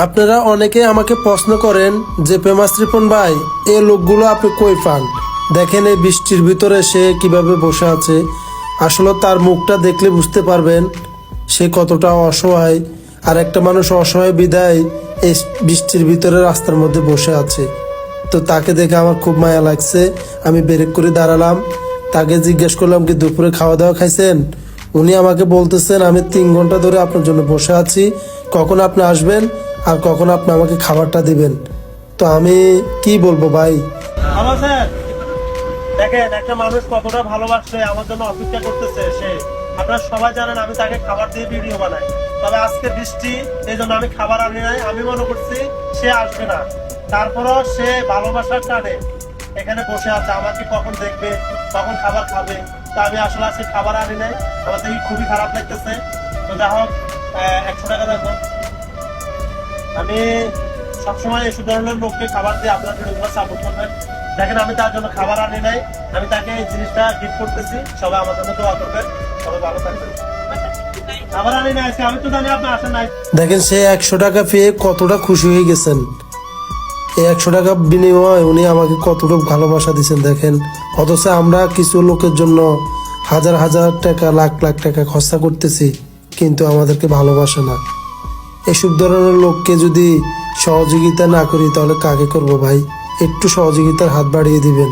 আপনারা অনেকে আমাকে প্রশ্ন করেন যে ফেমাস রিপন ভাই এই লোকগুলো আপনি কই পান। দেখেন এই বৃষ্টির ভিতরে সে কিভাবে বসে আছে। আসলে তার মুখটা দেখলে বুঝতে পারবেন সে কতটা অসহায়। আর একটা মানুষ অসহায় বিদায় এই বৃষ্টির ভিতরে রাস্তার মধ্যে বসে আছে। তো তাকে দেখে আমার খুব মায়া লাগছে। আমি ব্রেক করে দাঁড়ালাম, তাকে জিজ্ঞেস করলাম কি দুপুরে খাওয়া দাওয়া খাইছেন। উনি আমাকে বলতেছেন আমি 3 ঘন্টা ধরে আপনার জন্য বসে আছি, কখন আপনি আসবেন আর কখন আপনি আমাকে খাবারটা দিবেন। তো আমি কি বলবো ভাই। আমার স্যার দেখেন একটা মানুষ কতটা ভালোবাসে, আমার জন্য অপেক্ষা করতেছে সে। আপনারা সবাই জানেন আমি তাকে খাবার দিয়ে ভিডিও বানাই, তবে আজকে বৃষ্টি এই জন্য আমি খাবার আনি নাই। আমি মনে করছি সে আসবে না, তারপরও সে ভালোবাসার টানে এখানে বসে আছে, আমাকে কখন দেখবে কখন খাবার খাবে। তো আমি আসলে আজকে খাবার আনি নাই, আমার থেকে খুবই খারাপ লাগতেছে। তো যা হোক 100 টাকা দেখো। আমি সবসময় এই ধরনের লোককে খাবার দিয়ে আপনার ভিডিওগুলো সাপোর্ট করবেন। দেখেন আমি তার জন্য খাবার আনি নাই, আমি তাকে এই জিনিসটা গিফট করতেছি। সবাই আমার জন্য দোয়া করবেন, সবাই ভালো থাকবেন। খাবার আনি নাই আজকে, আমি তো জানি আপনি আসেন নাই। দেখেন সে 100 টাকা পেয়ে কতটা খুশি হয়ে গেছেন। এই 100 টাকা বিনিময়ে উনি আমাকে কতটুকু ভালোবাসা দিচ্ছেন দেখেন। অথচ আমরা কিছু লোকের জন্য হাজার হাজার টাকা লাখ লাখ টাকা খরচা করতেছি, কিন্তু আমাদেরকে ভালোবাসে না। এসব ধরনের লোককে যদি সহযোগিতা না করি তাহলে কাকে করবো ভাই। একটু সহযোগিতার হাত বাড়িয়ে দিবেন।